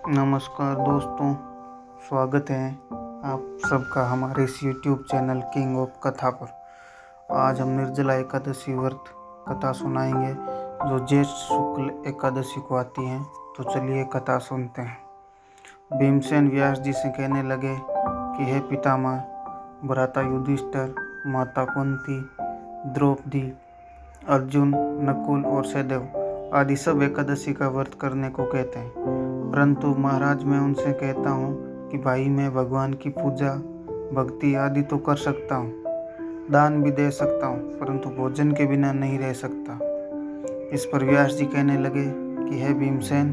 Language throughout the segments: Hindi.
नमस्कार दोस्तों, स्वागत है आप सबका हमारे इस YouTube चैनल किंग ऑफ कथा पर। आज हम निर्जला एकादशी व्रत कथा सुनाएंगे जो ज्येष्ठ शुक्ल एकादशी को आती है। तो चलिए कथा सुनते हैं। भीमसेन व्यास जी से कहने लगे कि हे पितामह, भ्राता युधिष्ठिर, माता कुंती, द्रौपदी, अर्जुन, नकुल और सहदेव आदि सब एकादशी का व्रत करने को कहते हैं, परंतु महाराज मैं उनसे कहता हूँ कि भाई मैं भगवान की पूजा भक्ति आदि तो कर सकता हूँ, दान भी दे सकता हूँ, परंतु भोजन के बिना नहीं रह सकता। इस पर व्यास जी कहने लगे कि हे भीमसेन,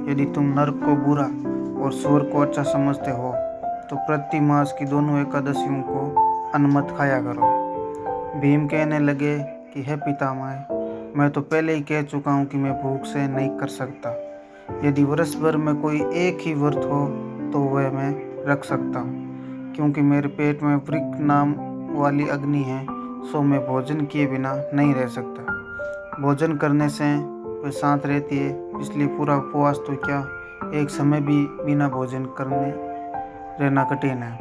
यदि तुम नरक को बुरा और स्वर्ग को अच्छा समझते हो तो प्रति मास की दोनों एकादशियों को अन्न मत खाया करो। भीम कहने लगे कि हे पितामह, मैं तो पहले ही कह चुका हूँ कि मैं भूख से नहीं कर सकता। यदि वर्ष भर में कोई एक ही व्रत हो तो वह मैं रख सकता हूँ, क्योंकि मेरे पेट में वृक नाम वाली अग्नि है, सो मैं भोजन किए बिना नहीं रह सकता। भोजन करने से वह शांत रहती है, इसलिए पूरा उपवास तो क्या, एक समय भी बिना भोजन करने रहना कठिन है।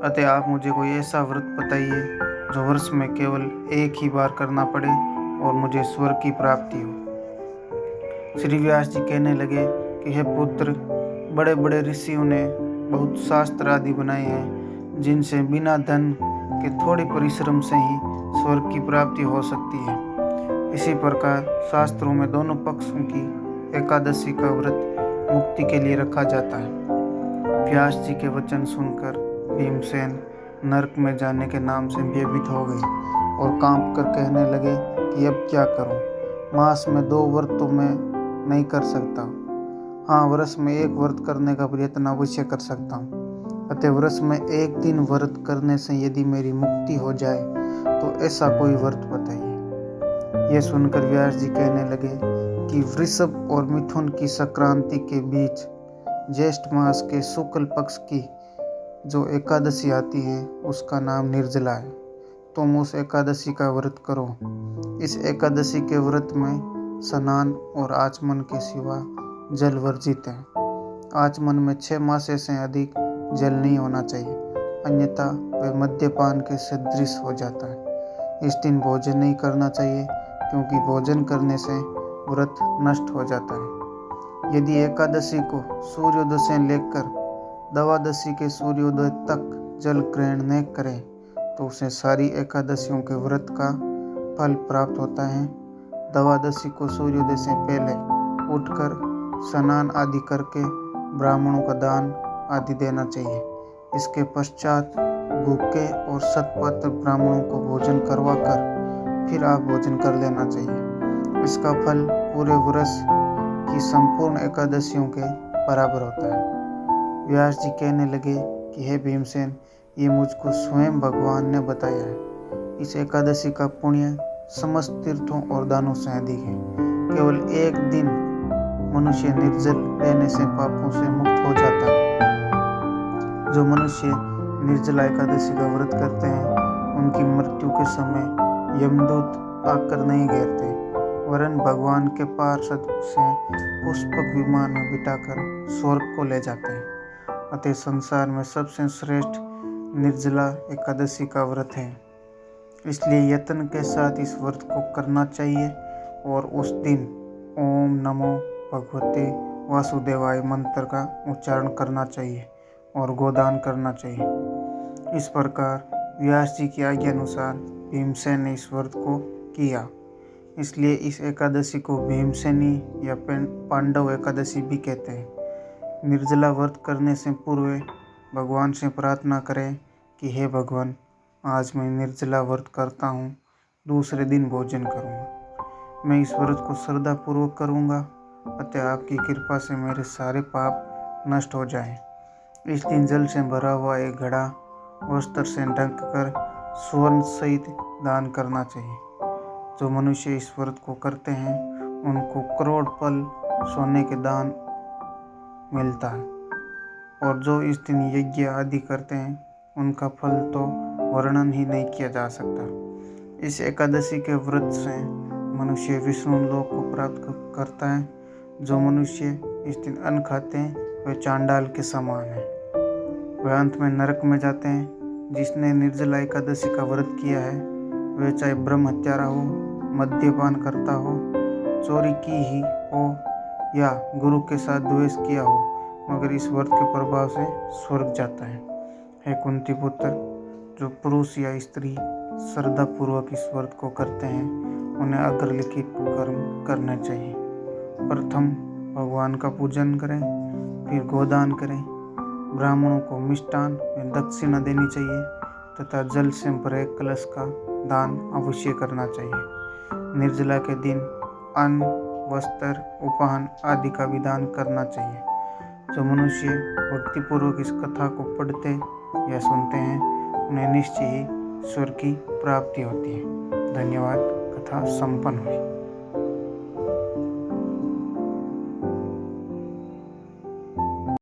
अतः आप मुझे कोई ऐसा व्रत बताइए जो वर्ष में केवल एक ही बार करना पड़े और मुझे स्वर्ग की प्राप्ति हो। श्री व्यास जी कहने लगे कि हे पुत्र, बड़े बड़े ऋषियों ने बहुत शास्त्र आदि बनाए हैं, जिनसे बिना धन के थोड़े परिश्रम से ही स्वर्ग की प्राप्ति हो सकती है। इसी प्रकार शास्त्रों में दोनों पक्षों की एकादशी का व्रत मुक्ति के लिए रखा जाता है। व्यास जी के वचन सुनकर भीमसेन नरक में जाने के नाम से भयभीत हो गए और कांप कर कहने लगे कि अब क्या करूं? मास में 2 व्रत तो मैं नहीं कर सकता। हाँ, वर्ष में एक व्रत करने का प्रयत्न अवश्य कर सकता हूँ। अतः वर्ष में एक दिन व्रत करने से यदि मेरी मुक्ति हो जाए तो ऐसा कोई व्रत बताइए। यह सुनकर व्यास जी कहने लगे कि वृषभ और मिथुन की संक्रांति के बीच ज्येष्ठ मास के शुक्ल पक्ष की जो एकादशी आती है उसका नाम निर्जला है। तुम उस एकादशी का व्रत करो। इस एकादशी के व्रत में स्नान और आचमन के सिवा जल वर्जित है। आचमन में 6 मासे से अधिक जल नहीं होना चाहिए, अन्यथा वह मद्यपान के सदृश हो जाता है। इस दिन भोजन नहीं करना चाहिए, क्योंकि भोजन करने से व्रत नष्ट हो जाता है। यदि एकादशी को सूर्योदय से लेकर द्वादशी के सूर्योदय तक जल ग्रहण न करें तो उसे सारी एकादशियों के व्रत का फल प्राप्त होता है। द्वादशी को सूर्योदय से पहले उठकर स्नान आदि करके ब्राह्मणों का दान आदि देना चाहिए। इसके पश्चात भूखे और सतपात्र ब्राह्मणों को भोजन करवाकर फिर आप भोजन कर लेना चाहिए। इसका फल पूरे वर्ष की संपूर्ण एकादशियों के बराबर होता है। व्यास जी कहने लगे कि हे भीमसेन, ये मुझको स्वयं भगवान ने बताया है। इस एकादशी का पुण्य समस्त तीर्थों और दानों से अधिक है। केवल एक दिन मनुष्य निर्जल रहने से पापों से मुक्त हो जाता है। जो मनुष्य निर्जला एकादशी का व्रत करते हैं उनकी मृत्यु के समय यमदूत आकर नहीं घेरते, वरन भगवान के पार्षद से पुष्पक विमान में बिठाकर स्वर्ग को ले जाते हैं। अतः संसार में सबसे श्रेष्ठ निर्जला एकादशी का व्रत है। इसलिए यत्न के साथ इस व्रत को करना चाहिए और उस दिन ओम नमो भगवते वासुदेवाय मंत्र का उच्चारण करना चाहिए और गोदान करना चाहिए। इस प्रकार व्यास जी की आज्ञा अनुसार भीमसेन ने इस व्रत को किया। इसलिए इस एकादशी को भीमसेनी या पांडव एकादशी भी कहते हैं। निर्जला व्रत करने से पूर्व भगवान से प्रार्थना करें कि हे भगवान, आज मैं निर्जला व्रत करता हूँ, दूसरे दिन भोजन करूँगा। मैं इस व्रत को श्रद्धापूर्वक करूँगा, अतः आपकी कृपा से मेरे सारे पाप नष्ट हो जाएं। इस दिन जल से भरा हुआ एक घड़ा वस्त्र से ढक कर स्वर्ण सहित दान करना चाहिए। जो मनुष्य इस व्रत को करते हैं उनको करोड़ पल सोने के दान मिलता है, और जो इस दिन यज्ञ आदि करते हैं उनका फल तो वर्णन ही नहीं किया जा सकता। इस एकादशी के व्रत से मनुष्य विष्णु लोक को प्राप्त करता है। जो मनुष्य इस दिन अन्न खाते हैं वे चांडाल के समान हैं। वे अंत में नरक में जाते हैं। जिसने निर्जला एकादशी का व्रत किया है वह चाहे ब्रह्म हत्यारा हो, मद्यपान करता हो, चोरी की ही हो या गुरु के साथ द्वेष किया हो, मगर इस व्रत के प्रभाव से स्वर्ग जाता है। हे कुंती पुत्र, जो पुरुष या स्त्री श्रद्धा पूर्वक इस व्रत को करते हैं उन्हें अग्रलिखित कर्म करना चाहिए। प्रथम भगवान का पूजन करें, फिर गोदान करें, ब्राह्मणों को मिष्टान में दक्षिणा देनी चाहिए तथा जल से भरे कलश का दान अवश्य करना चाहिए। निर्जला के दिन अन्न, वस्त्र, उपहान आदि का भी दान करना चाहिए। जो मनुष्य भक्तिपूर्वक इस कथा को पढ़ते या सुनते हैं उन्हें निश्चय ही स्वर्ग की प्राप्ति होती है। धन्यवाद। कथा संपन्न हुई।